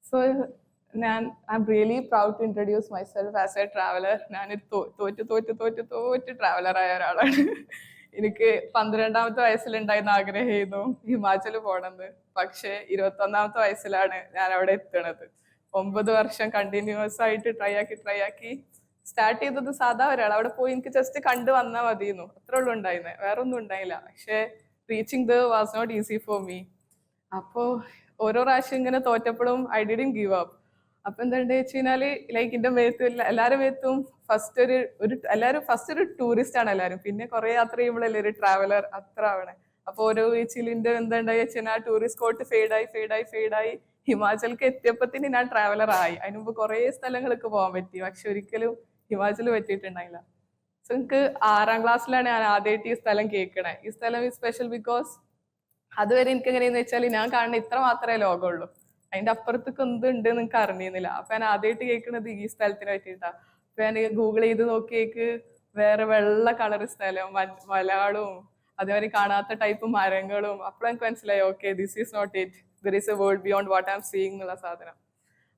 So ഞാൻ I am really proud to introduce myself as a traveller. ഞാനൊരു തോറ്റ് തോറ്റ് തോറ്റ് തോറ്റ് ട്രാവലർ ആയ ഒരാളാണ്. എനിക്ക് 12ാമത്തെ വയസ്സിലുണ്ടായിരുന്ന ആഗ്രഹമായിരുന്നു ഹിമാചൽ പോകണമെന്ന്. പക്ഷെ 21ാമത്തെ വയസ്സിലാണ് ഞാൻ അവിടെ എത്തണത്. 9 വർഷം കണ്ടിന്യൂസ് ആയിട്ട് ട്രൈ ആക്കി സ്റ്റാർട്ട് ചെയ്തത് സാധാ ഒരാൾ അവിടെ പോയി എനിക്ക് ജസ്റ്റ് കണ്ടു വന്നാൽ മതിയെന്നു അത്രേ ഉള്ളൂ ഉണ്ടായിരുന്നത്, വേറെ ഒന്നും ഉണ്ടായില്ല. പക്ഷെ reaching the was not easy for me. അപ്പോ ഓരോ പ്രാവശ്യം ഇങ്ങനെ തോറ്റപ്പോഴും ഐ ഡിഡ്ന്റ് ഗീവ് അപ്പ്. അപ്പൊ എന്താണ്ട് വെച്ച് കഴിഞ്ഞാല് ലൈക്ക് എന്റെ മേത്തും എല്ലാരും മേത്തും എല്ലാരും ഫസ്റ്റ് ഒരു ടൂറിസ്റ്റ് ആണ് എല്ലാരും, പിന്നെ കുറെ യാത്ര ചെയ്യുമ്പോഴല്ലേ ഒരു ട്രാവലർ അത്ര ആവണേ. അപ്പൊ ഓരോ വീച്ചിലിന്റെ എന്താണ്ടായി വെച്ചാൽ ആ ടൂറിസ്റ്റ് സ്പോട്ട് ഫെയ്ഡായി ഹിമാചലിക്ക് എത്തിയപ്പത്തിന് ഞാൻ ട്രാവലർ ആയി. അതിന് മുമ്പ് കുറെ സ്ഥലങ്ങൾക്ക് പോകാൻ പറ്റി, പക്ഷെ ഒരിക്കലും ഹിമാചൽ പറ്റിയിട്ടുണ്ടായില്ല. സോ എനിക്ക് 6ാം ക്ലാസ്സിലാണ് ഞാൻ ആദ്യമായിട്ട് ഈ സ്ഥലം കേൾക്കണേ. ഈ സ്ഥലം ഈ സ്പെഷ്യൽ ബിക്കോസ് അതുവരെ എനിക്ക് എങ്ങനെയെന്ന് വെച്ചാൽ ഞാൻ കാണുന്ന ഇത്ര മാത്രമേ ലോകമുള്ളൂ, അതിന്റെ അപ്പുറത്തേക്ക് എന്തുണ്ട് എനിക്ക് അറിഞ്ഞിരുന്നില്ല. അപ്പൊ ഞാൻ ആദ്യമായിട്ട് കേൾക്കുന്നത് ഈ സ്ഥലത്തിനെ പറ്റിയിട്ടാ. അപ്പൊ ഞാൻ ഗൂഗിൾ ചെയ്ത് നോക്കിയേക്ക് വേറെ വെള്ള കളർ സ്ഥലം, മലയാളവും അതേമാതിരി കാണാത്ത ടൈപ്പ് മരങ്ങളും. അപ്പോഴും എനിക്ക് മനസ്സിലായി okay this is not it, there is a world beyond what I am seeing എന്നുള്ള സാധനം.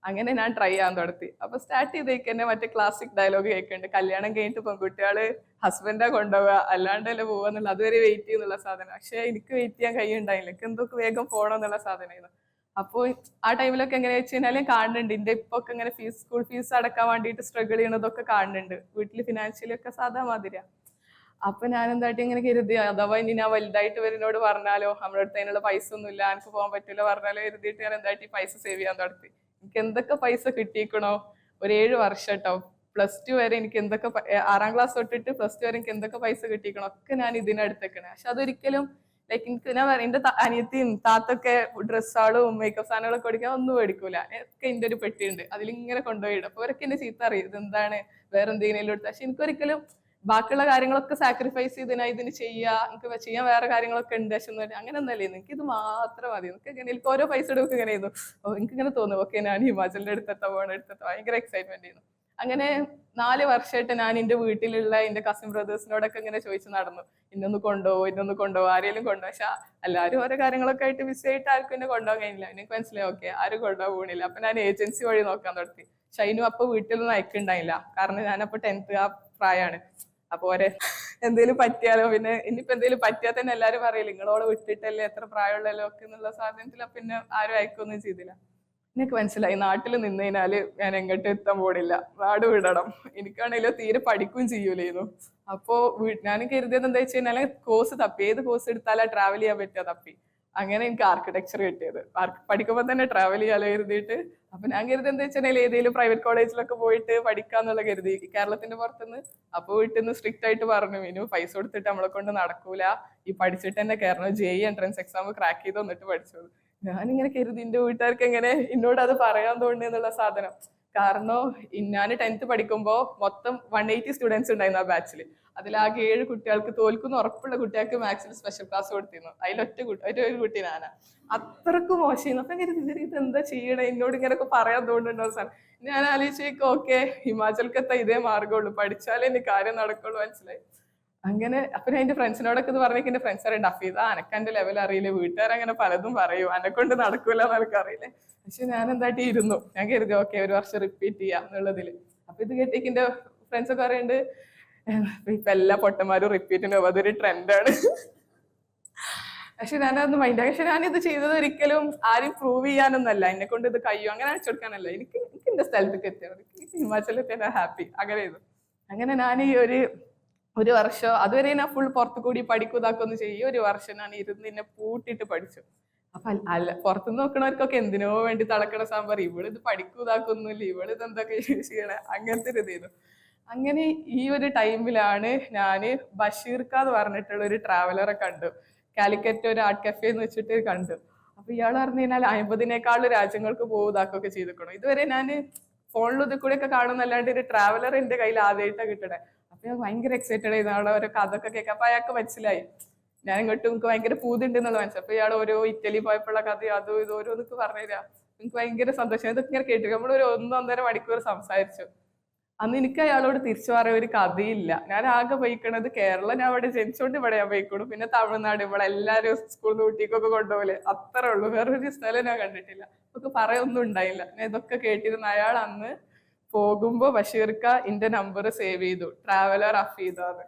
അങ്ങനെ ഞാൻ ട്രൈ ചെയ്യാൻ തുടങ്ങി. അപ്പൊ സ്റ്റാർട്ട് ചെയ്തേക്ക് തന്നെ മറ്റേ ക്ലാസിക് ഡയലോഗ് കേൾക്കുന്നുണ്ട്, കല്യാണം കഴിഞ്ഞിട്ട് പെൺകുട്ടികള് ഹസ്ബൻഡാ കൊണ്ടുപോവുക അല്ലാണ്ടല്ലേ പോവാന്നുള്ള, അതുവരെ വെയിറ്റ് ചെയ്യുന്നുള്ള സാധനം. പക്ഷെ എനിക്ക് വെയിറ്റ് ചെയ്യാൻ കഴിയുണ്ടായില്ല, എനിക്ക് എന്തൊക്കെ വേഗം പോകണം എന്നുള്ള സാധനമായിരുന്നു. അപ്പോൾ ആ ടൈമിലൊക്കെ എങ്ങനെ വെച്ച് കഴിഞ്ഞാൽ കാണുന്നുണ്ട് എന്റെ ഇപ്പൊ ഒക്കെ ഇങ്ങനെ സ്കൂൾ ഫീസ് അടക്കാൻ വേണ്ടിയിട്ട് സ്ട്രഗിൾ ചെയ്യണതൊക്കെ കാണുന്നുണ്ട്. വീട്ടിൽ ഫിനാൻഷ്യലി ഒക്കെ സാധാ മാതിരിയാ. അപ്പൊ ഞാൻ എന്തായിട്ട് ഇങ്ങനെ കരുതി അഥവാ ഇനി ഞാൻ വലുതായിട്ട് വരുന്നോട് പറഞ്ഞാലോ നമ്മുടെ അടുത്ത് അതിനുള്ള പൈസ ഒന്നും ഇല്ല എനിക്ക് പോകാൻ പറ്റില്ല പറഞ്ഞാലോ കരുതിയിട്ട് ഞാൻ എന്തായിട്ട് ഈ പൈസ സേവ് ചെയ്യാൻ തുടങ്ങി. എനിക്ക് എന്തൊക്കെ പൈസ കിട്ടിയിക്കണോ ഒരു 7 വർഷം കേട്ടോ, +2 വരെ എനിക്ക് എന്തൊക്കെ 6ാം ക്ലാസ് തൊട്ടിട്ട് +2 വരെ എനിക്ക് എന്തൊക്കെ പൈസ കിട്ടിയിക്കണോ ഒക്കെ ഞാൻ ഇതിനടുത്തേക്കണേ. പക്ഷെ അതൊരിക്കലും ലൈക്ക് എനിക്ക് ഞാൻ പറയാം എന്റെ അനിയത്തിയും താത്തൊക്കെ ഡ്രസ്സാളും മേക്കപ്പ് സാധനങ്ങളൊക്കെ മേടിക്കാൻ ഒന്നും മേടിക്കൂല, ഒക്കെ എന്റെ ഒരു പെട്ടിയുണ്ട് അതിലിങ്ങനെ കൊണ്ടുപോയിടും. അപ്പൊ അവരൊക്കെ എന്നെ ചീത്ത അറിയും ഇതെന്താണ് വേറെ എന്തെങ്കിലും എടുത്ത്. പക്ഷെ എനിക്കൊരിക്കലും ബാക്കിയുള്ള കാര്യങ്ങളൊക്കെ സാക്രിഫൈസ് ചെയ്ത് ഞാൻ ഇതിന് എനിക്ക് ചെയ്യാൻ വേറെ കാര്യങ്ങളൊക്കെ ഉണ്ട് പക്ഷെ അങ്ങനെ ഒന്നല്ലേ, എനിക്ക് ഇത് മാത്രം മതി. എനിക്ക് ഓരോ പൈസ എടുക്കും ഇങ്ങനെ ചെയ്തു. എനിക്ക് ഇങ്ങനെ തോന്നും ഓക്കെ ഞാൻ ഹിമാചലിന്റെ അടുത്തെത്താൻ ഭയങ്കര എക്സൈറ്റ്മെന്റ് ചെയ്യുന്നു. അങ്ങനെ 4 വർഷമായിട്ട് ഞാൻ എന്റെ വീട്ടിലുള്ള എന്റെ കസിൻ ബ്രദേഴ്സിനോടൊക്കെ ഇങ്ങനെ ചോദിച്ചു നടന്നു, ഇന്നൊന്ന് കൊണ്ടുപോകും ആരെങ്കിലും കൊണ്ടുപോകും. പക്ഷെ എല്ലാവരും ഓരോ കാര്യങ്ങളൊക്കെ ആയിട്ട് ബിസി ആയിട്ട് ആർക്കും എന്നെ കൊണ്ടുപോകാൻ കഴിയില്ല. എനിക്ക് മനസ്സിലായി ഓക്കെ ആരും കൊണ്ടുപോകാൻ പോകണില്ല. അപ്പൊ ഞാൻ ഏജൻസി വഴി നോക്കാൻ തുടങ്ങി. ഷൈനു അപ്പൊ വീട്ടിലൊന്നും അയക്കുണ്ടായില്ല, കാരണം ഞാനപ്പോ 10th ആ പ്രായമാണ്. അപ്പൊ എന്തേലും പറ്റിയാലോ, പിന്നെ ഇനിയിപ്പോ എന്തേലും പറ്റിയാൽ തന്നെ എല്ലാരും പറയില്ല നിങ്ങളോട് വിട്ടിട്ടല്ലേ എത്ര പ്രായമുള്ളല്ലോ ഒക്കെ എന്നുള്ള സാധനത്തിൽ പിന്നെ ആരും അയക്കൊന്നും ചെയ്തില്ല. എനിക്ക് മനസ്സിലായി നാട്ടിൽ നിന്ന് കഴിഞ്ഞാല് ഞാൻ എങ്ങോട്ട് എത്താൻ പോണില്ല, നാട് വിടണം. എനിക്കാണെങ്കിലും തീരെ പഠിക്കുകയും ചെയ്യൂലായിരുന്നു. അപ്പോ ഞാൻ കരുതിയത് എന്താ വെച്ച് കഴിഞ്ഞാല് കോഴ്സ് തപ്പി, ഏത് കോഴ്സ് എടുത്താലാ ട്രാവൽ ചെയ്യാൻ പറ്റുക തപ്പി. അങ്ങനെ എനിക്ക് ആർക്കിടെക്ചർ കിട്ടിയത്. പഠിക്കുമ്പോൾ തന്നെ ട്രാവൽ ചെയ്യാലോ കരുതിയിട്ട്. അപ്പൊ ഞാൻ കരുതി എന്താ വെച്ചാൽ ഏതെങ്കിലും പ്രൈവറ്റ് കോളേജിലൊക്കെ പോയിട്ട് പഠിക്കാന്നുള്ള കരുതി കേരളത്തിന്റെ പുറത്തുനിന്ന്. അപ്പൊ വീട്ടിൽ നിന്ന് സ്ട്രിക്റ്റ് ആയിട്ട് പറഞ്ഞു ഇനി പൈസ കൊടുത്തിട്ട് നമ്മളെ കൊണ്ട് നടക്കൂല, ഈ പഠിച്ചിട്ട് തന്നെ കയറണം, JEE എൻട്രൻസ് എക്സാം ക്രാക്ക് ചെയ്ത് വന്നിട്ട് പഠിച്ചത്. ഞാനിങ്ങനെ കരുതി എന്റെ വീട്ടുകാർക്ക് എങ്ങനെ എന്നോട് അത് പറയാൻ തോന്നി എന്നുള്ള സാധനം. കാരണം ഞാൻ 10th പഠിക്കുമ്പോ മൊത്തം 180 സ്റ്റുഡൻസ് ഉണ്ടായിരുന്നു ആ ബാച്ചിൽ. അതിലാകെ 7 കുട്ടികൾക്ക് തോൽക്കുന്ന ഉറപ്പുള്ള കുട്ടികൾക്ക് മാത്സിൽ സ്പെഷ്യൽ ക്ലാസ് കൊടുത്തിരുന്നു. ഒരു കുട്ടി ഞാനാ. അത്രക്ക് മോശമായിരുന്നു. അപ്പൊ കരുതി ഇത് എന്താ ചെയ്യണേ, എന്നോട് ഇങ്ങനെയൊക്കെ പറയാൻ തോന്നുന്നുണ്ടോ സാർ. ഞാൻ ആലോചിച്ചേക്ക് ഓക്കെ ഹിമാചൽക്കത്തെ ഇതേ മാർഗമുള്ളൂ, പഠിച്ചാലേ എന്റെ കാര്യം നടക്കുള്ളൂ മനസ്സിലായി. അങ്ങനെ അപ്പൊ ഞാൻ എന്റെ ഫ്രണ്ട്സിനോടൊക്കെ ഇത് പറഞ്ഞേക്ക് എന്റെ ഫ്രണ്ട്സ് അറിയണ്ട അഫീദ അനക്ക് എന്റെ ലെവൽ അറിയില്ലേ, വീട്ടുകാരങ്ങനെ പലതും പറയും, എന്നെ കൊണ്ട് നടക്കൂല എന്നൊക്കെ അറിയില്ലേ. പക്ഷെ ഞാൻ എന്തായിട്ട് ഇരുന്നു. ഞാൻ കരുതി ഓക്കെ ഒരു വർഷം റിപ്പീറ്റ് ചെയ്യാം എന്നുള്ളതില്. അപ്പൊ ഇത് കേട്ടേക്ക് എന്റെ ഫ്രണ്ട്സ് ഒക്കെ പറയുന്നുണ്ട് ഇപ്പൊ എല്ലാ പൊട്ടന്മാരും റിപ്പീറ്റിന് പോകും, അതൊരു ട്രെൻഡാണ്. പക്ഷെ ഞാനതൊന്നും മൈൻഡ്. പക്ഷെ ഞാനിത് ചെയ്തത് ഒരിക്കലും ആരും പ്രൂവ് ചെയ്യാനൊന്നല്ല, എന്നെ കൊണ്ട് ഇത് കഴിയും അങ്ങനെ അടിച്ചു കൊടുക്കാനല്ല. എനിക്ക് എന്റെ സ്ഥലത്തേക്ക് എത്തിയാൽ മതി, ഹിമാചലിൽ എത്തിയാൽ ഹാപ്പി. അങ്ങനെ ചെയ്തു. അങ്ങനെ ഞാൻ ഈ ഒരു വർഷം അതുവരെ ഞാൻ ഫുൾ പുറത്തു കൂടി പഠിക്കൂതാക്കൊന്നും ചെയ്യും. ഒരു വർഷം ഞാൻ ഇരുന്ന് എന്നെ പൂട്ടിയിട്ട് പഠിച്ചു. അപ്പൊ അല്ല പുറത്തുനിന്ന് നോക്കണവർക്കൊക്കെ എന്തിനോ വേണ്ടി തളക്കണ സാമ്പാർ, ഇവളിത് പഠിക്കൂതാക്കൊന്നുമില്ല, ഇവളിത് എന്തൊക്കെ ചെയ്യണേ, അങ്ങനത്തെ ഒരു ഇതായിരുന്നു. അങ്ങനെ ഈ ഒരു ടൈമിലാണ് ഞാന് ബഷീർക്ക എന്ന് പറഞ്ഞിട്ടുള്ള ഒരു ട്രാവലറെ കണ്ടു. കാലിക്കറ്റ് ഒരു ആർട്ട് കഫേ എന്ന് വെച്ചിട്ട് കണ്ടു. അപ്പൊ ഇയാൾ പറഞ്ഞു കഴിഞ്ഞാൽ 50നേക്കാളും രാജ്യങ്ങൾക്ക് പോകുതാക്കൊക്കെ ചെയ്തിരിക്കണം. ഇതുവരെ ഞാൻ ഫോണിൽ ഇത് കൂടെ ഒക്കെ കാണുന്നല്ലാണ്ട് ഒരു ട്രാവലർ എന്റെ കയ്യിൽ ആദ്യമായിട്ടാണ് കിട്ടണേ. അപ്പൊ ഞാൻ ഭയങ്കര എക്സൈറ്റഡ് ആയിരുന്നു ആളെ ഓരോ കഥയൊക്കെ കേൾക്കാം. അപ്പൊ അയാൾക്ക് മനസ്സിലായി ഞാൻ ഇങ്ങോട്ടും എനിക്ക് ഭയങ്കര പൂതുണ്ട് എന്നുള്ള മനസ്സിലായി. അപ്പൊ ഇയാൾ ഓരോ ഇറ്റലി പോയപ്പോഴുള്ള കഥ അതും ഇത് ഓരോന്നൊക്കെ പറഞ്ഞുതരാം. എനിക്ക് ഭയങ്കര സന്തോഷം. ഇതൊക്കെ ഇങ്ങനെ കേട്ടു. നമ്മളൊരു 1-1.5 മണിക്കൂർ സംസാരിച്ചു. അന്ന് എനിക്ക് അയാളോട് തിരിച്ചു പറയാൻ ഒരു കഥയില്ല. ഞാൻ ആകെ പോയിക്കണത് കേരളം, ഞാൻ ഇവിടെ ജനിച്ചോണ്ട് ഇവിടെ ഞാൻ പോയിക്കോളൂ, പിന്നെ തമിഴ്നാട്, ഇവിടെ എല്ലാരും സ്കൂളിൽ നിന്ന് ഊട്ടിക്കൊക്കെ കൊണ്ടുപോലെ, അത്രേ ഉള്ളൂ. വേറൊരു സ്ഥലം ഞാൻ കണ്ടിട്ടില്ല. നമുക്ക് പറയൊന്നും ഉണ്ടായില്ല. ഞാൻ ഇതൊക്കെ കേട്ടിരുന്ന അയാൾ അന്ന് പോകുമ്പോ ബഷീർക്ക എന്റെ നമ്പർ സേവ് ചെയ്തു, ട്രാവലർ അഫീദാന്ന്.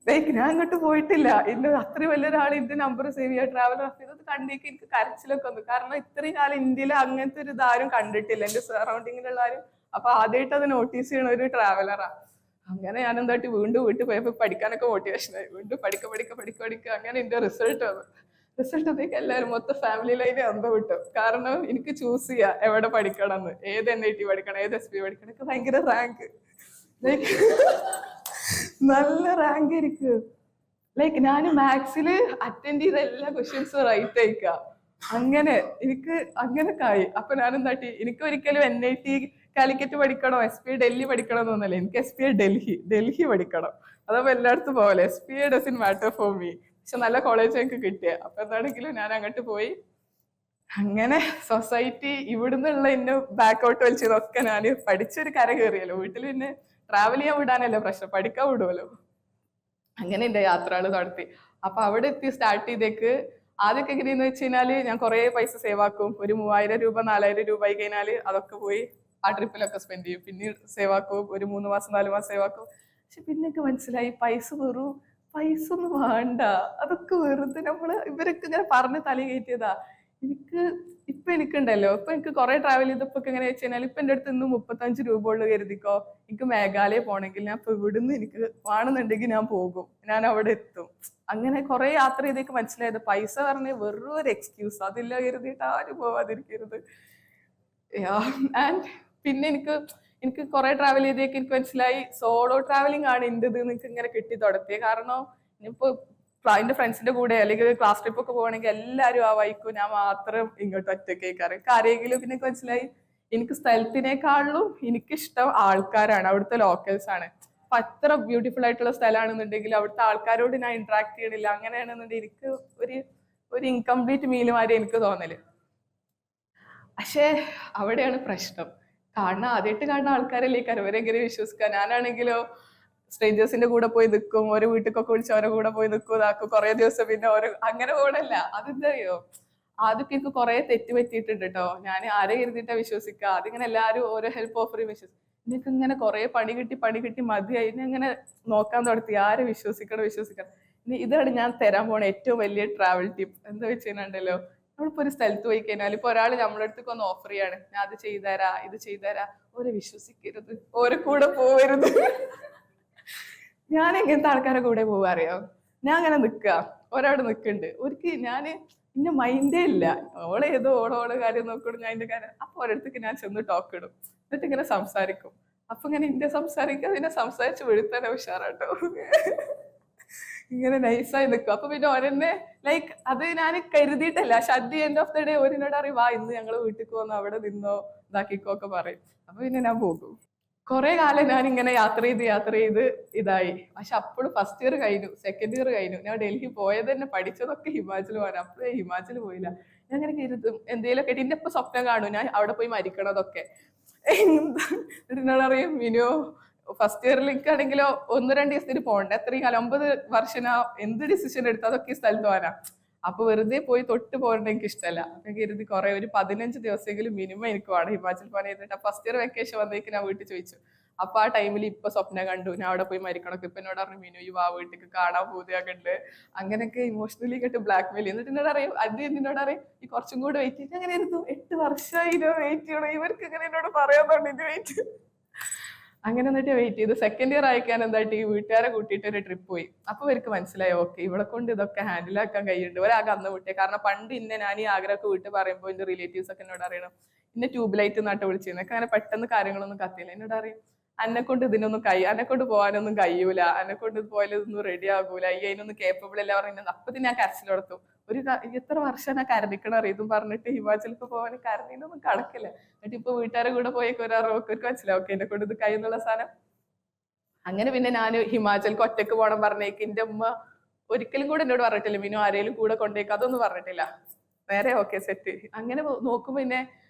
ലൈക്ക് ഞാൻ അങ്ങോട്ട് പോയിട്ടില്ല, എന്റെ അത്രയും വലിയൊരാൾ എന്റെ നമ്പർ സേവ് ചെയ്യുക, ട്രാവലർ അഫീദ്. അത് കണ്ടേക്ക് എനിക്ക് കരച്ചിലൊക്കെ വന്നു. കാരണം ഇത്രയും കാലം ഇന്ത്യയിൽ അങ്ങനത്തെ ഒരു ഇതാരും കണ്ടിട്ടില്ല, എന്റെ സറൗണ്ടിങ്ങിലുള്ള ആരും. അപ്പൊ ആദ്യമായിട്ട് അത് നോട്ടീസ് ചെയ്യണ ഒരു ട്രാവലറാ. അങ്ങനെ ഞാൻ എന്താട്ടി വീണ്ടും വീട്ടിൽ പോയപ്പോ പഠിക്കാനൊക്കെ മോട്ടിവേഷനായി, വീണ്ടും പഠിക്കുക. അങ്ങനെ എന്റെ റിസൾട്ട് വന്നു. റിസൾട്ട് ഒന്നേക്ക് എല്ലാവരും മൊത്തം ഫാമിലി ലൈനെ അന്തം വിട്ടു. കാരണം എനിക്ക് ചൂസ് ചെയ്യാം എവിടെ പഠിക്കണം എന്ന്, ഏത് NIT പഠിക്കണം, ഏത് SP പഠിക്കണം. എനിക്ക് ഭയങ്കര റാങ്ക്, ലൈക്ക് നല്ല റാങ്ക് ഇരിക്കും. ലൈക്ക് ഞാൻ മാത്സിൽ അറ്റൻഡ് ചെയ്ത എല്ലാ ക്വസ്റ്റ്യൻസും റൈറ്റ് അയക്കുക. അങ്ങനെ എനിക്ക് അങ്ങനെ കായി. അപ്പൊ ഞാൻ എന്താട്ടി, എനിക്ക് ഒരിക്കലും NIT കാലിക്കറ്റ് പഠിക്കണോ SP ഡൽഹി പഠിക്കണം എന്നൊന്നല്ല, എനിക്ക് SP ഡൽഹി പഠിക്കണം. അതപ്പോ എല്ലായിടത്തും പോലെ SP doesn't matter for me. പക്ഷെ നല്ല കോളേജ് എനിക്ക് കിട്ടിയ. അപ്പൊ എന്താണെങ്കിലും ഞാൻ അങ്ങോട്ട് പോയി. അങ്ങനെ സൊസൈറ്റി ഇവിടുന്നുള്ള എന്നെ ബാക്കൗട്ട് വലിച്ചതൊക്കെ ഞാൻ പഠിച്ചൊരു കര കയറിയല്ലോ. വീട്ടിൽ പിന്നെ ട്രാവൽ ചെയ്യാൻ വിടാനല്ലോ പ്രശ്നം, പഠിക്കാൻ വിടുമല്ലോ. അങ്ങനെ എന്റെ യാത്രകൾ നടത്തി. അപ്പൊ അവിടെ എത്തി സ്റ്റാർട്ട് ചെയ്തേക്ക് ആദ്യമൊക്കെ എങ്ങനെയെന്ന് വെച്ച് കഴിഞ്ഞാല് ഞാൻ കുറെ പൈസ സേവ് ആക്കും. ഒരു 3000 രൂപ 4000 രൂപ ആയി കഴിഞ്ഞാല് അതൊക്കെ പോയി ആ ട്രിപ്പിലൊക്കെ സ്പെൻഡ് ചെയ്യും. പിന്നെ സേവ് ആക്കും, ഒരു 3 മാസം 4 മാസം സേവ് ആക്കും. പക്ഷെ പിന്നൊക്കെ മനസ്സിലായി പൈസ ഒന്നും വേണ്ട, അതൊക്കെ വെറുതെ ഇവരൊക്കെ ഇങ്ങനെ പറഞ്ഞ് തല കയറ്റിയതാ. എനിക്കുണ്ടല്ലോ, ഇപ്പൊ എനിക്ക് കുറെ ട്രാവൽ ചെയ്തപ്പോ എങ്ങനെ വെച്ച് കഴിഞ്ഞാൽ ഇപ്പൊ എന്റെ അടുത്ത് ഇന്ന് 35 രൂപ ഉള്ളു കരുതിക്കോ. എനിക്ക് മേഘാലയ പോണെങ്കിൽ ഞാൻ ഇപ്പൊ ഇവിടുന്ന് എനിക്ക് വേണമെന്നുണ്ടെങ്കിൽ ഞാൻ പോകും, ഞാൻ അവിടെ എത്തും. അങ്ങനെ കുറെ യാത്ര ചെയ്തേക്ക് മനസ്സിലായത് പൈസ പറഞ്ഞ വെറും ഒരു എക്സ്ക്യൂസ്, അതില്ല കരുതിയിട്ട് ആരും പോവാതിരിക്കരുത്. ആൻഡ് പിന്നെ എനിക്ക് കുറെ ട്രാവൽ ചെയ്തേക്ക് എനിക്ക് മനസ്സിലായി സോളോ ട്രാവലിംഗ് ആണ് എന്റേത് എനിക്ക് ഇങ്ങനെ കിട്ടി തുടങ്ങിയത്. കാരണം ഇനിയിപ്പോ എന്റെ ഫ്രണ്ട്സിന്റെ കൂടെ അല്ലെങ്കിൽ ക്ലാസ് ട്രിപ്പ് ഒക്കെ പോകണമെങ്കിൽ എല്ലാവരും ആ വൈക്കും, ഞാൻ മാത്രം ഇങ്ങോട്ട് ഒറ്റക്കേക്കാറ്. ആരെങ്കിലും പിന്നെ മനസ്സിലായി എനിക്ക് സ്ഥലത്തിനേക്കാളും എനിക്കിഷ്ടം ആൾക്കാരാണ്, അവിടുത്തെ ലോക്കൽസ് ആണ്. അപ്പൊ അത്ര ബ്യൂട്ടിഫുൾ ആയിട്ടുള്ള സ്ഥലമാണെന്നുണ്ടെങ്കിൽ അവിടുത്തെ ആൾക്കാരോട് ഞാൻ ഇന്ററാക്ട് ചെയ്യണില്ല. അങ്ങനെയാണെന്നുണ്ടെങ്കിൽ എനിക്ക് ഒരു ഇൻകംപ്ലീറ്റ് മീലുമാരി എനിക്ക് തോന്നല്. പക്ഷേ അവിടെയാണ് പ്രശ്നം. ആദ്യമായിട്ട് കാണുന്ന ആൾക്കാരല്ലേ അവരെങ്ങനെ വിശ്വസിക്കുക. ഞാനാണെങ്കിലോ സ്ട്രേഞ്ചേഴ്സിന്റെ കൂടെ പോയി നിൽക്കും, ഓരോ വീട്ടിലൊക്കെ വിളിച്ച് അവരുടെ കൂടെ പോയി നിൽക്കും, ഇതാക്കും കുറെ ദിവസം. പിന്നെ അങ്ങനെ പോകണല്ല. അതെന്തറിയോ, ആദ്യമൊക്കെ എനിക്ക് കുറെ തെറ്റ് പറ്റിയിട്ടുണ്ട് കേട്ടോ. ഞാൻ ആരെ കരുതിയിട്ടാ വിശ്വസിക്കുക. അതിങ്ങനെ എല്ലാവരും ഓരോ ഹെൽപ്പ് ഓഫർ ചെയ്യും വിശ്വസിക്കും. എനിക്ക് ഇങ്ങനെ കുറെ പണി കിട്ടി മതിയായി. ഇനി അങ്ങനെ നോക്കാൻ തുടങ്ങി ആരെ വിശ്വസിക്കണം. ഇനി ഇതാണ് ഞാൻ തരാൻ പോണ ഏറ്റവും വലിയ ട്രാവൽ ടിപ്പ്. എന്താ വെച്ച് കഴിഞ്ഞാണ്ടല്ലോ, നമ്മളിപ്പോ ഒരു സ്ഥലത്ത് പോയി കഴിഞ്ഞാൽ ഇപ്പൊ ഒരാൾ നമ്മളെ അടുത്തേക്ക് ഒന്ന് ഓഫർ ചെയ്യാണ്, ഞാൻ അത് ചെയ്തുതരാ ഇത് ചെയ്തുതരാ, ഓരെ വിശ്വസിക്കരുത്, ഓരെ കൂടെ പോവരുത്. ഞാൻ എങ്ങനത്തെ ആൾക്കാരെ കൂടെ പോവാ അറിയോ, ഞാൻ അങ്ങനെ നിക്കുക, ഒരാട് നിക്കുന്നുണ്ട്, ഒരിക്കൽ ഞാന് ഇന്ന മൈൻഡേ ഇല്ല, ഓളോടെ കാര്യം നോക്കണം, ഞാൻ എന്റെ കാര്യം. അപ്പൊ ഒരിടത്തേക്ക് ഞാൻ ചെന്ന് ടോക്ക് ഇടും, എന്നിട്ട് ഇങ്ങനെ സംസാരിക്കും. അപ്പൊ ഇങ്ങനെ ഇന്ത്യ സംസാരിക്കുക, പിന്നെ സംസാരിച്ച് വീഴ്ത്താൻ ഉഷാറാട്ടോ. ഇങ്ങനെ നൈസായി നിൽക്കും. അപ്പൊ പിന്നെ ഒരെന്നെ ലൈക്ക് അത് ഞാൻ കരുതിയിട്ടല്ല. പക്ഷെ at the end of the day ഓരിനോട് അറിയും, വാ ഇന്ന് ഞങ്ങള് വീട്ടിൽ പോന്നോ, അവിടെ നിന്നോ ഇതാക്കിക്കോ ഒക്കെ പറയും. അപ്പൊ പിന്നെ ഞാൻ പോകും. കുറെ കാലം ഞാൻ ഇങ്ങനെ യാത്ര ചെയ്ത് ഇതായി. പക്ഷെ അപ്പോഴും ഫസ്റ്റ് ഇയർ കഴിഞ്ഞു, സെക്കൻഡ് ഇയർ കഴിഞ്ഞു. ഞാൻ ഡൽഹി പോയത് തന്നെ പഠിച്ചതൊക്കെ ഹിമാചൽ പോകാൻ. അപ്പോഴേ ഹിമാചൽ പോയില്ല. ഞാൻ അങ്ങനെ കരുതും എന്തെങ്കിലുമൊക്കെ എന്റെ ഇപ്പൊ സ്വപ്നം കാണും ഞാൻ അവിടെ പോയി മരിക്കണതൊക്കെ. എന്നോട് അറിയും മിനു ഫസ്റ്റ് ഇയറിലേക്കാണെങ്കിലോ 1-2 ദിവസത്തിന് പോകണ്ട, എത്രയും കാലം 9 വർഷം എന്ത് ഡിസിഷൻ എടുത്താൽ അതൊക്കെ ഈ സ്ഥലത്ത് പോരാ. അപ്പൊ വെറുതെ പോയി തൊട്ട് പോകേണ്ട എനിക്ക് ഇഷ്ടമല്ല. അപ്പൊ കരുതി കുറെ ഒരു 15 ദിവസമെങ്കിലും മിനിമം എനിക്ക് വേണം ഹിമാചൽ പോകാൻ. ചെയ്തിട്ട് ഫസ്റ്റ് ഇയർ വെക്കേഷൻ വന്നേക്ക് ഞാൻ വീട്ടിൽ ചോദിച്ചു. അപ്പൊ ആ ടൈമിൽ ഇപ്പൊ സ്വപ്നം കണ്ടു ഞാൻ അവിടെ പോയി മരിക്കണൊക്കെ. ഇപ്പൊ എന്നോട് പറഞ്ഞു മിനു ആ വീട്ടിലേക്ക് കാണാൻ പൂതിയാക്കണ്ട്. അങ്ങനെയൊക്കെ ഇമോഷണലി കേട്ട് ബ്ലാക്ക് മെയിൽ. എന്നിട്ട് എന്നോട് അറിയും എന്നോട് അറിയും ഈ കുറച്ചും കൂടെ വെയിറ്റ് ചെയ്ത്. അങ്ങനെ ആയിരുന്നു 8 വർഷമായില്ലോ വെയിറ്റ് ചെയ്യണം. ഇവർക്ക് ഇങ്ങനെ എന്നോട് പറയാൻ ഇത് വെയിറ്റ്. അങ്ങനെ എന്നിട്ട് വെയിറ്റ് ചെയ്ത് സെക്കൻഡ് ഇയർ അയക്കാൻ എന്തായിട്ട് ഈ വീട്ടുകാരെ കൂട്ടിയിട്ട് ഒരു ട്രിപ്പ് പോയി. അപ്പൊ ഇവർക്ക് മനസ്സിലായി ഓക്കെ ഇവളെ കൊണ്ട് ഇതൊക്കെ ഹാൻഡിൽ ആക്കാൻ കഴിയുന്നുണ്ട്. ഒരാകെ അന്ന് വിട്ടേ. കാരണം പണ്ട് ഞാൻ ഈ ആഗ്രഹമൊക്കെ വീട്ടിൽ പറയുമ്പോൾ എന്റെ റിലേറ്റീവ്സ് ഒക്കെ എന്നോട് അറിയണം ഇന്നെ ട്യൂബ് ലൈറ്റ് നാട്ട് വിളിച്ചിരുന്നു. അങ്ങനെ പെട്ടെന്ന് കാര്യങ്ങളൊന്നും കത്തിയില്ല. എന്നോട് അറിയും എന്നെ കൊണ്ട് എന്നെ കൊണ്ട് പോകാനൊന്നും കഴിയൂല, എന്നെ കൊണ്ട് പോയാലും ഇതൊന്നും റെഡി ആകൂല, അതിനൊന്നും കേപ്പബിൾ അല്ല പറയുന്നത്. അപ്പത്തിന് ഞാൻ കരച്ചിൽ നടത്തും. എത്ര വർഷം ഞാൻ കരഞ്ഞിക്കണം അറിയാം ഇതും പറഞ്ഞിട്ട്. ഹിമാചലിൽ പോകാൻ കരഞ്ഞൊന്നും കണക്കില്ല. എന്നിട്ട് ഇപ്പൊ വീട്ടുകാരെ കൂടെ പോയേക്ക് ഒരാൾക്ക് മനസ്സിലാവും ഓക്കെ എന്നെ കൊണ്ട് ഇത് കഴിയുന്നുള്ള സാധനം. അങ്ങനെ പിന്നെ ഞാൻ ഹിമാചലിക്ക് ഒറ്റക്ക് പോകണം പറഞ്ഞേക്ക് എന്റെ ഉമ്മ ഒരിക്കലും കൂടെ എന്നോട് പറഞ്ഞിട്ടില്ല മിനു ആരെങ്കിലും കൂടെ കൊണ്ടേക്ക്, അതൊന്നും പറഞ്ഞിട്ടില്ല. നേരെ ഓക്കെ സെറ്റ്. അങ്ങനെ നോക്കുമ്പോ പിന്നെ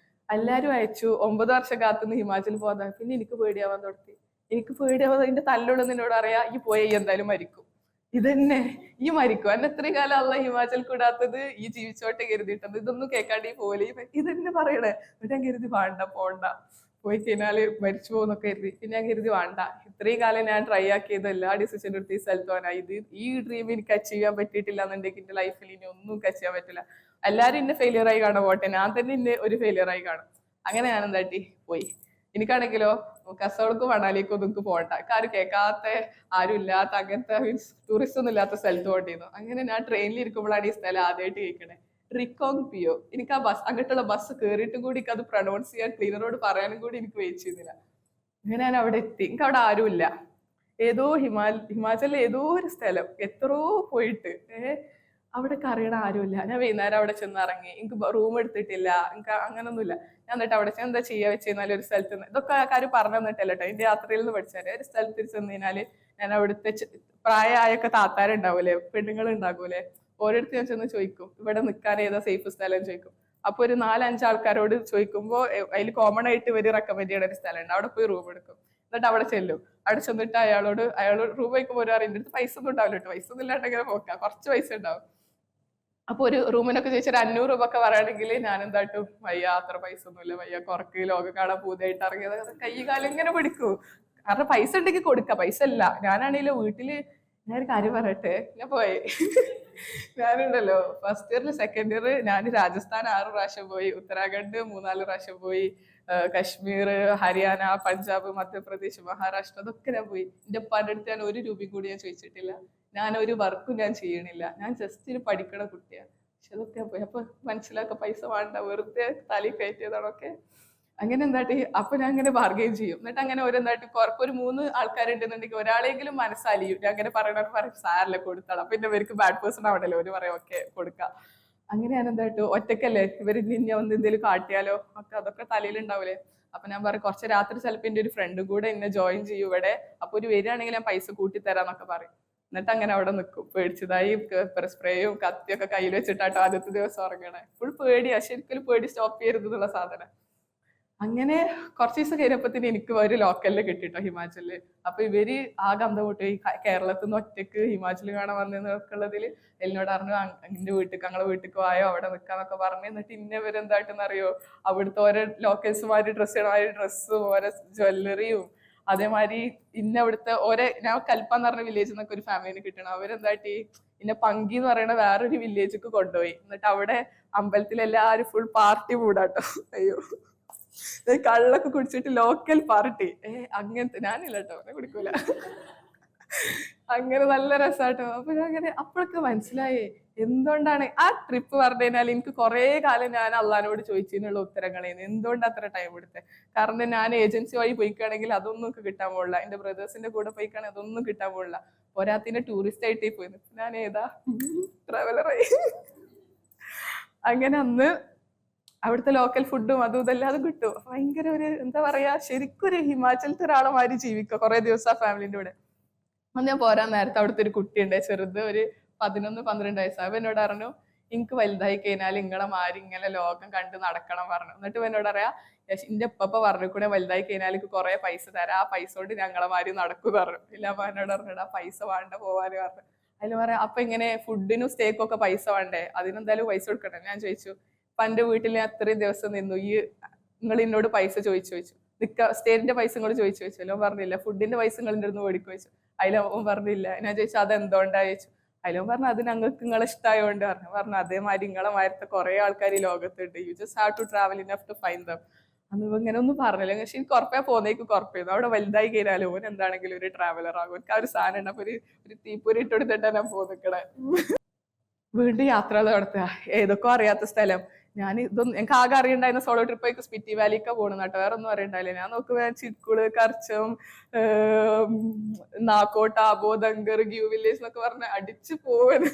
എല്ലാരും അയച്ചു. 9 വർഷം കാത്തുനിന്ന് ഹിമാചൽ പോകാൻ. പിന്നെ എനിക്ക് പേടിയാവാൻ തുടങ്ങി. എനിക്ക് പേടിയാവാൻ അതിന്റെ തല്ലുള്ള എന്നോട് അറിയാ ഈ പോയ ഈ എന്തായാലും മരിക്കും. ഇതന്നെ ഈ മരിക്കും എന്നെ ഇത്രയും കാലം അല്ല ഹിമാചൽ കൂടാത്തത് ഈ ജീവിച്ചോട്ടെ കരുതിയിട്ടത്. ഇതൊന്നും കേൾക്കാണ്ട് ഈ പോലെ ഇതന്നെ പറയണേ. എന്നിട്ട് ഞാൻ കരുതി വേണ്ട പോണ്ട, പോയി കഴിഞ്ഞാല് മരിച്ചു പോകുന്നൊക്കെ കരുതി. പിന്നെ ഞാൻ കരുതി വേണ്ട, ഇത്രയും കാലം ഞാൻ ട്രൈ ആക്കിയത് എല്ലാ ഡിസിഷൻ എടുത്ത് ഈ സ്ഥലത്ത് പോകാനാ. ഈ ഡ്രീം എനിക്ക് അച്ചീവ് ചെയ്യാൻ പറ്റിയിട്ടില്ല എന്നുണ്ടെങ്കിൽ എന്റെ ലൈഫിൽ ഇനി ഒന്നും അച്ചീവ് ചെയ്യാൻ പറ്റില്ല. എല്ലാരും ഇന്നെ ഫെയിലിയർ ആയി കാണാൻ പോട്ടെ, ഞാൻ തന്നെ ഇന്നെ ഒരു ഫെയിലിയർ ആയി കാണും. അങ്ങനെ ഞാൻ എന്താട്ടി പോയി. എനിക്കാണെങ്കിലോ കസോടക്കും മണാലിക്കും ഒന്നും പോകണ്ട, ആരും കേൾക്കാത്ത ആരും ഇല്ലാത്ത അങ്ങനത്തെ മീൻസ് ടൂറിസ്റ്റ് ഒന്നും ഇല്ലാത്ത സ്ഥലത്ത് പോകേണ്ടിയിരുന്നു. അങ്ങനെ ഞാൻ ട്രെയിനിൽ ഇരിക്കുമ്പോഴാണ് ഈ സ്ഥലം ആദ്യമായിട്ട് കേൾക്കണേ. റിക്കോങ് പിയോ. എനിക്ക് ആ ബസ് അങ്ങോട്ടുള്ള ബസ് കയറിയിട്ടും കൂടി എനിക്ക് അത് പ്രൊനൗൺസ് ചെയ്യാൻ ക്ലീനറോട് പറയാനും കൂടി എനിക്ക് വെയിറ്റ് ചെയ്യുന്നില്ല. അങ്ങനെ ഞാൻ അവിടെ എത്തി. എനിക്ക് അവിടെ ആരുമില്ല. ഏതോ ഹിമാചലിൽ ഏതോ ഒരു സ്ഥലം എത്രയോ പോയിട്ട് അവിടെ അറിയണ ആരുമില്ല. ഞാൻ വൈകുന്നേരം അവിടെ ചെന്ന് ഇറങ്ങി. എനിക്ക് റൂം എടുത്തിട്ടില്ല, എനിക്ക് അങ്ങനൊന്നുമില്ല. ഞാൻ എന്നിട്ട് അവിടെ എന്താ ചെയ്യാ വെച്ച് കഴിഞ്ഞാൽ ഒരു സ്ഥലത്ത് നിന്ന് ഇതൊക്കെ ആൾക്കാർ പറഞ്ഞു തന്നിട്ടല്ലോ കേട്ടോ, എന്റെ യാത്രയിൽ നിന്ന് പഠിച്ചാല് ഒരു സ്ഥലത്ത് ചെന്ന് കഴിഞ്ഞാല് ഞാൻ അവിടുത്തെ പ്രായമായൊക്കെ താത്താരുണ്ടാവൂലേ, പെണ്ണുങ്ങൾ ഉണ്ടാകൂലേ, ഓരോരുത്തർ ഞാൻ ചെന്ന് ചോദിക്കും ഇവിടെ നിൽക്കാൻ ഏതാ സേഫ് സ്ഥലം ചോദിക്കും. അപ്പൊ ഒരു 4-5 ആൾക്കാരോട് ചോദിക്കുമ്പോൾ അതിൽ കോമൺ ആയിട്ട് ഇവര് റെക്കമെൻഡ് ചെയ്യുന്ന ഒരു സ്ഥലമുണ്ട്. അവിടെ പോയി റൂം എടുക്കും. എന്നിട്ട് അവിടെ ചെല്ലും. അവിടെ ചെന്നിട്ട് അയാളോട് റൂം വയ്ക്കുമ്പോൾ ഒരു അറിയുന്ന അടുത്ത് പൈസ ഒന്നും ഉണ്ടാവില്ല കേട്ടോ. പൈസ ഒന്നും ഇല്ലാണ്ടെങ്കിൽ നോക്കാം, കുറച്ച് പൈസ ഉണ്ടാവും. അപ്പൊ ഒരു റൂമിനൊക്കെ ചോദിച്ചാൽ 500 രൂപ ഒക്കെ പറയുകയാണെങ്കിൽ ഞാൻ എന്തായിട്ടും വയ്യ, അത്ര പൈസ ഒന്നുമില്ല, വയ്യ, കുറക്ക് ലോകം കാണാൻ പൂതിയായിട്ട് ഇറങ്ങിയത് കൈ കാലം ഇങ്ങനെ പിടിക്കൂ. കാരണം പൈസ ഉണ്ടെങ്കിൽ കൊടുക്കാം, പൈസ ഇല്ല. ഞാനാണെങ്കിലോ വീട്ടില് ഞാനൊരു കാര്യം പറയട്ടെ, ഞാൻ പോയി ഞാനുണ്ടല്ലോ ഫസ്റ്റ് ഇയറിൽ സെക്കൻഡ് ഇയർ ഞാൻ രാജസ്ഥാൻ 6 പ്രാവശ്യം പോയി, ഉത്തരാഖണ്ഡ് 3-4 പ്രാവശ്യം പോയി, കശ്മീർ, ഹരിയാന, പഞ്ചാബ്, മധ്യപ്രദേശ്, മഹാരാഷ്ട്ര അതൊക്കെ ഞാൻ പോയി. എന്റെ ഉപ്പാന്റെ അടുത്ത് ഞാൻ 1 രൂപയും കൂടി ഞാൻ ചോദിച്ചിട്ടില്ല. ഞാൻ ഒരു വർക്കും ഞാൻ ചെയ്യണില്ല. ഞാൻ ജസ്റ്റ് ഒരു പഠിക്കണ കുട്ടിയാണ്. പക്ഷെ അതൊക്കെ പോയി. അപ്പൊ മനസ്സിലാക്ക പൈസ വേണ്ട, വെറുതെ തലയിൽ കയറ്റിയതാണൊക്കെ. അങ്ങനെ എന്താട്ടി അപ്പൊ ഞാൻ അങ്ങനെ ബാർഗെയിൻ ചെയ്യും. എന്നിട്ട് അങ്ങനെ ഓരോന്നായിട്ട് ഒരു 3 ആൾക്കാരുണ്ടെന്നുണ്ടെങ്കിൽ ഒരാളെങ്കിലും മനസ്സാലിയും. ഞാൻ അങ്ങനെ പറയണവർ പറയും സാരല്ലേ കൊടുത്താളാം, പിന്നെ ഇവർക്ക് ബാഡ് പേഴ്സൺ ആവണല്ലോ, ഒരു പറയും ഓക്കെ കൊടുക്കാം. അങ്ങനെ ഞാൻ എന്തായിട്ടു ഒറ്റക്കല്ലേ, ഇവര് നിന്നെ വന്ന് എന്തെങ്കിലും കാട്ടിയാലോ ഒക്കെ അതൊക്കെ തലയിൽ ഉണ്ടാവൂലേ. അപ്പൊ ഞാൻ പറയും കുറച്ച് രാത്രി ചിലപ്പോ എന്റെ ഒരു ഫ്രണ്ട് കൂടെ എന്നെ ജോയിൻ ചെയ്യും ഇവിടെ, അപ്പൊ ഒരു വരികയാണെങ്കിൽ ഞാൻ പൈസ കൂട്ടി തരാന്നൊക്കെ പറയും. എന്നിട്ട് അങ്ങനെ അവിടെ നിൽക്കും പേടിച്ചതായി. സ്പ്രേയും കത്തിയൊക്കെ കയ്യിൽ വെച്ചിട്ടാട്ടോ ആദ്യത്തെ ദിവസം ഇറങ്ങണേ. ഫുൾ പേടിയാ, ശരിക്കും പേടി സ്റ്റോപ്പ് ചെയ്യരുത് എന്നുള്ള സാധനം. അങ്ങനെ കുറച്ച് ദിവസം കഴിഞ്ഞപ്പത്തിന് എനിക്ക് ഒരു ലോക്കലില് കിട്ടിട്ടോ ഹിമാചലില്. അപ്പൊ ഇവര് ആകെ അന്തം വിട്ടു, ഈ കേരളത്തിൽ നിന്ന് ഒറ്റക്ക് ഹിമാചൽ കാണാൻ വന്നതൊക്കെ ഉള്ളതില് എന്നോട് പറഞ്ഞു എന്റെ വീട്ടിൽ ഞങ്ങളെ വീട്ടിൽ പോയോ അവിടെ നിൽക്കാന്നൊക്കെ പറഞ്ഞു. എന്നിട്ട് ഇവരെന്തായിട്ടെന്ന് അറിയോ, അവിടുത്തെ ഓരോ ലോക്കൽസുമാര് ഡ്രസ്സ് ചെയ്യണ ഡ്രസ്സും ഓരോ ജ്വല്ലറിയും അതേമാതിരി അവിടുത്തെ ഞാൻ കൽപ്പാന്ന് പറഞ്ഞ വില്ലേജിൽ നിന്നൊക്കെ ഒരു ഫാമിലിനെ കിട്ടണം. അവരെന്താട്ടി പങ്കി എന്ന് പറയുന്ന വേറൊരു വില്ലേജിക്ക് കൊണ്ടുപോയി. എന്നിട്ട് അവിടെ അമ്പലത്തിൽ എല്ലാരും ഫുൾ പാർട്ടി മൂടാട്ടോ. അയ്യോ, കള്ളൊക്കെ കുടിച്ചിട്ട് ലോക്കൽ പാർട്ടി. അങ്ങനത്തെ ഞാനില്ല കേട്ടോ, അവനെ കുടിക്കൂല. അങ്ങനെ നല്ല രസാട്ടോ. അപ്പൊ ഞാൻ അങ്ങനെ അപ്പോഴൊക്കെ മനസ്സിലായേ എന്തുകൊണ്ടാണ് ആ ട്രിപ്പ് പറഞ്ഞു കഴിഞ്ഞാൽ എനിക്ക് കുറെ കാലം ഞാൻ അള്ളഹാനോട് ചോദിച്ചതിനുള്ള ഉത്തരങ്ങളേന്ന് എന്തുകൊണ്ട് അത്ര ടൈം എടുത്തത്. കാരണം ഞാൻ ഏജൻസി വഴി പോയിക്കാണെങ്കിൽ അതൊന്നും കിട്ടാൻ പോകില്ല, എന്റെ ബ്രദേഴ്സിന്റെ കൂടെ പോയിക്കാണെങ്കിൽ അതൊന്നും കിട്ടാൻ പോകില്ല. പോരാത്തിന്റെ ടൂറിസ്റ്റ് ആയിട്ടേ പോയിരുന്നു. ഞാൻ ഏതാ ട്രാവലറായി. അങ്ങനെ അന്ന് അവിടുത്തെ ലോക്കൽ ഫുഡും അതും ഇതെല്ലാം അത് കിട്ടും. ഭയങ്കര ഒരു എന്താ പറയാ, ശരിക്കും ഒരു ഹിമാചലത്തെ ഒരാളെ മാതിരി ജീവിക്കുക കുറെ ദിവസം ആ ഫാമിലിന്റെ കൂടെ. അന്ന് ഞാൻ പോരാൻ നേരത്തെ അവിടുത്തെ ഒരു കുട്ടിയുണ്ട്, ചെറുത്, ഒരു 11-12 വയസ്സ്. അവ എന്നോട് പറഞ്ഞു എനിക്ക് വലുതായി കഴിഞ്ഞാൽ ഇങ്ങളെ മാരി ഇങ്ങനെ ലോകം കണ്ട് നടക്കണം പറഞ്ഞു. എന്നിട്ട് എന്നോട് പറയാ എന്റെ ഉപ്പ പറഞ്ഞു കൂടെ വലുതായി കഴിഞ്ഞാൽ എനിക്ക് കുറെ പൈസ തരാം, ആ പൈസ കൊണ്ട് ഞങ്ങളെ മാരി നടക്കും പറഞ്ഞു. ഇല്ല അപ്പൊ എന്നോട് പറഞ്ഞിട്ട് ആ പൈസ വേണ്ട പോവാന് പറഞ്ഞു. അതിൽ പറയാം അപ്പൊ ഇങ്ങനെ ഫുഡിനും സ്റ്റേക്കും ഒക്കെ പൈസ വേണ്ടേ, അതിനെന്തായാലും പൈസ കൊടുക്കണ്ടേ. ഞാൻ ചോദിച്ചു ഇപ്പൊ എന്റെ വീട്ടിൽ ഞാൻ അത്രയും ദിവസം നിന്നു, നിങ്ങൾ എന്നോട് പൈസ ചോദിച്ചു സ്റ്റേറ്റിന്റെ പൈസ നിങ്ങൾ ചോദിച്ചു അല്ലോ പറഞ്ഞില്ല, ഫുഡിന്റെ പൈസ നിങ്ങൾ എന്റെ അടുത്ത് മേടിക്കു ചോദിച്ചു. അതിലവൻ പറഞ്ഞില്ല. ഞാൻ ചോദിച്ചു അതെന്തുകൊണ്ടാ ചോദിച്ചു. അതിലും പറഞ്ഞു അത് ഞങ്ങൾക്ക് നിങ്ങളെ ഇഷ്ടമായോണ്ട് പറഞ്ഞു അതേമാതിരി നിങ്ങളെ മാരത്തെ കുറെ ആൾക്കാർ ഈ ലോകത്തുണ്ട്, you just have to travel enough to find them. അന്ന് ഇങ്ങനെ ഒന്നും പറഞ്ഞില്ല. പക്ഷെ എനിക്ക് കുറപ്പേ പോന്നേക്ക് കുറപ്പായിരുന്നു. അവിടെ വലുതായി കഴിഞ്ഞാലും ഓൻ എന്താണെങ്കിലും ഒരു ട്രാവലർ ആകും. എനിക്ക് ആ ഒരു സാധനം ഉണ്ട്. അപ്പൊ ഒരു തീപ്പൊരി ഇട്ടെടുത്തിട്ടാണ് ഞാൻ പോന്നിക്കണേ. വീണ്ടും യാത്ര നടത്തുക, ഏതൊക്കെ അറിയാത്ത സ്ഥലം. ഞാൻ ഇതൊന്നും എനിക്ക് ആകെ അറിയണ്ടായിരുന്ന സോളോ ട്രിപ്പ് സ്പിറ്റി വാലിക്ക പോകണം കേട്ടോ, വേറെ ഒന്നും അറിയണ്ടായില്ല. ഞാൻ നോക്കുമ്പോ ചിക്കുള്, കർച്ചം, നാക്കോട്ട, അബോധങ്കർ, ഗ്യൂ വില്ലേജ് എന്നൊക്കെ പറഞ്ഞ് അടിച്ചു പോവാണ്.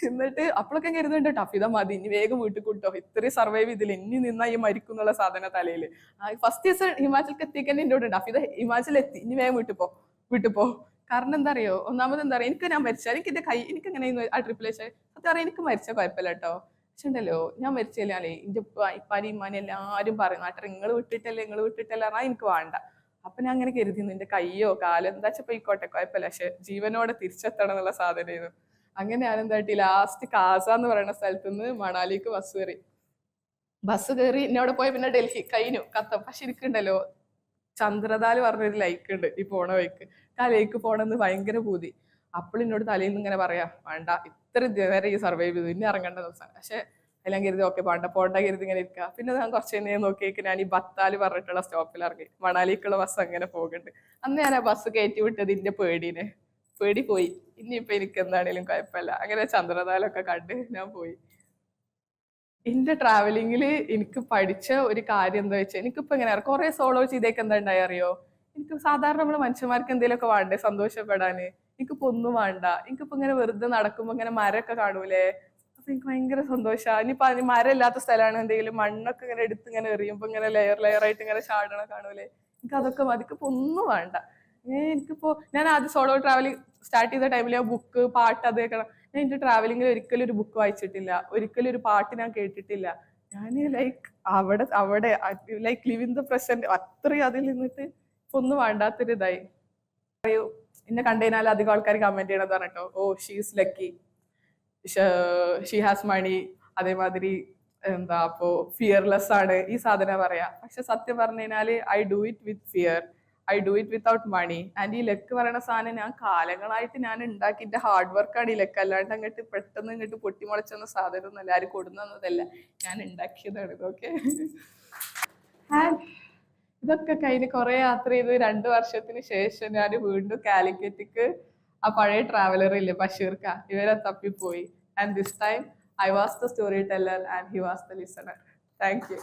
എന്നിട്ട് അപ്പോഴൊക്കെ കരുതുന്നുണ്ട് ടഫിത മതി, ഇനി വേഗം വീട്ടിൽ കൂട്ടോ, ഇത്രയും സർവൈവ് ചെയ്തില്ല, ഇനി നിന്നാ ഈ മരിക്കും എന്നുള്ള സാധന തലയില്. ഫസ്റ്റ് ദിവസം ഹിമാചലിൽ എത്തിക്കാൻ എൻ്റെ ഉണ്ട് ടഫിത ഹിമാചൽ എത്തി, ഇനി വേഗം വീട്ടിൽ പോ. കാരണം എന്താ അറിയോ, ഒന്നാമത് എന്താ പറയാ, ഞാൻ മരിച്ചാൽ എനിക്ക് എന്റെ കൈ എനിക്ക് എങ്ങനെ ആ ട്രിപ്പിൽ വെച്ചാൽ സത്യം പറയാം എനിക്ക് മരിച്ച കുഴപ്പമില്ല കേട്ടോ. പക്ഷെ ഉണ്ടല്ലോ ഞാൻ മരിച്ചാലേ എന്റെ ഇപ്പാനി ഇമ്മാനി എല്ലാരും പറയും നാട്ടെ നിങ്ങൾ വിട്ടിട്ടല്ലേ പറഞ്ഞാൽ എനിക്ക് വേണ്ട. അപ്പൊ ഞാൻ അങ്ങനെ കരുതി നിന്റെ കയ്യോ കാലോ എന്താ വെച്ചാ പോയിക്കോട്ടെ കുഴപ്പമില്ല, പക്ഷെ ജീവനോടെ തിരിച്ചെത്തണം എന്നുള്ള സാധനമായിരുന്നു. അങ്ങനെ ഞാൻ എന്താട്ടി ലാസ്റ്റ് കാസ എന്ന് പറയുന്ന സ്ഥലത്ത് നിന്ന് മണാലിക്ക് ബസ് കയറി ഇന്നെ അവിടെ പോയ പിന്നെ ഡൽഹി കഴിഞ്ഞു കത്തം. പക്ഷെ എനിക്കുണ്ടല്ലോ ചന്ദ്രതാല് പറഞ്ഞൊരു ലൈക്ക് ഉണ്ട് ഈ പോണ വഴിക്ക്. ആ ലേക്ക് പോണെന്ന് ഭയങ്കര പൂതി. അപ്പോൾ എന്നോട് തലയിൽ നിന്ന് ഇങ്ങനെ പറയാ വേണ്ട ഇത്ര നേരം ഈ സർവൈവ് ചെയ്തു ഇനി ഇറങ്ങേണ്ട ദിവസമാണ്. പക്ഷെ എല്ലാം കരുതി ഓക്കെ വേണ്ട പോണ്ട കരുതി ഇങ്ങനെ ഇരിക്കുക. പിന്നെ ഞാൻ കുറച്ച് കഴിഞ്ഞ് നോക്കിയേക്ക് ഞാൻ ഈ ബത്താല് പറഞ്ഞിട്ടുള്ള സ്റ്റോപ്പിൽ ഇറങ്ങി മണാലിക്കുള്ള ബസ് അങ്ങനെ പോകുന്നുണ്ട്. അന്ന് ഞാൻ ആ ബസ് കയറ്റി വിട്ടത് ഇന്റെ പേടി പോയി. ഇനിയിപ്പൊ എനിക്ക് എന്താണേലും കുഴപ്പമില്ല. അങ്ങനെ ചന്ദ്രതാലൊക്കെ കണ്ട് ഞാൻ പോയി. എന്റെ ട്രാവലിങ്ങില് എനിക്ക് പഠിച്ച ഒരു കാര്യം എന്താ വെച്ചാൽ എനിക്കിപ്പോ എങ്ങനെ കുറെ സോളോ ചെയ്തേക്ക് എന്താ ഉണ്ടായി അറിയോ? എനിക്ക് സാധാരണ നമ്മള് മനുഷ്യന്മാർക്ക് എന്തെങ്കിലുമൊക്കെ വേണ്ടേ സന്തോഷപ്പെടാന്? എനിക്കിപ്പോ ഒന്നും വേണ്ട. എനിക്കിപ്പോ ഇങ്ങനെ വെറുതെ നടക്കുമ്പോ ഇങ്ങനെ മരമൊക്കെ കാണൂലേ, അപ്പൊ എനിക്ക് ഭയങ്കര സന്തോഷാ. ഇനിയിപ്പോ അതിന് മരം ഇല്ലാത്ത സ്ഥലമാണ്, എന്തെങ്കിലും മണ്ണൊക്കെ ഇങ്ങനെ എടുത്ത് ഇങ്ങനെ എറിയുമ്പോ ഇങ്ങനെ ലെയർ ആയിട്ട് ഇങ്ങനെ ചാടണ കാണൂലേ, എനിക്ക് അതൊക്കെ മതി. എനിക്കിപ്പോ ഒന്നും വേണ്ട. എനിക്കിപ്പോ ഞാൻ ആദ്യം സോളോ ട്രാവലിംഗ് സ്റ്റാർട്ട് ചെയ്ത ടൈമിൽ ബുക്ക് പാട്ട് അത് കേൾക്കണം. ഞാൻ എന്റെ ട്രാവലിംഗിൽ ഒരിക്കലും ഒരു ബുക്ക് വായിച്ചിട്ടില്ല, ഒരിക്കലും ഒരു പാട്ട് ഞാൻ കേട്ടിട്ടില്ല. ഞാൻ ലൈക്ക് അവിടെ like live in the present അത്രയും അതിൽ നിന്നിട്ട് ഇപ്പൊ ഒന്നും വേണ്ടാത്തൊരു ഇതായി. എന്നെ കണ്ടുകഴിഞ്ഞാൽ അധികം ആൾക്കാർ കമന്റ് ചെയ്യണത് പറഞ്ഞിട്ടോ, ഓ ഷീസ് ലക്കി, ഷീ ഹാസ് മണി, അതേമാതിരി എന്താ അപ്പോ ഫിയർലെസ് ആണ് ഈ സാധനം പറയാ. പക്ഷെ സത്യം പറഞ്ഞു കഴിഞ്ഞാല് I do it with fear, I do it without money. And ഈ ലക്ക് പറയുന്ന സാധനം ഞാൻ കാലങ്ങളായിട്ട് ഞാൻ ഉണ്ടാക്കിയിട്ട് ഹാർഡ് വർക്കാണ് ഈ ലക്ക്. അല്ലാണ്ട് അങ്ങോട്ട് പെട്ടെന്ന് ഇങ്ങോട്ട് പൊട്ടിമുളച്ചെന്ന സാധനം ഒന്നും എല്ലാവരും കൊടുന്നതല്ല, ഞാൻ ഉണ്ടാക്കിയതാണ് ഇതൊക്കെ. ഇതൊക്കെ കഴിഞ്ഞ് കുറെ യാത്ര ചെയ്ത് 2 വർഷത്തിന് ശേഷം ഞാൻ വീണ്ടും കാലിക്കറ്റിക്ക് ആ പഴയ ട്രാവലർ ഇല്ലേ ബഷീർക്ക, ഇവരെ തപ്പിപ്പോയി. And this time I was the storyteller and he was the listener. Thank U.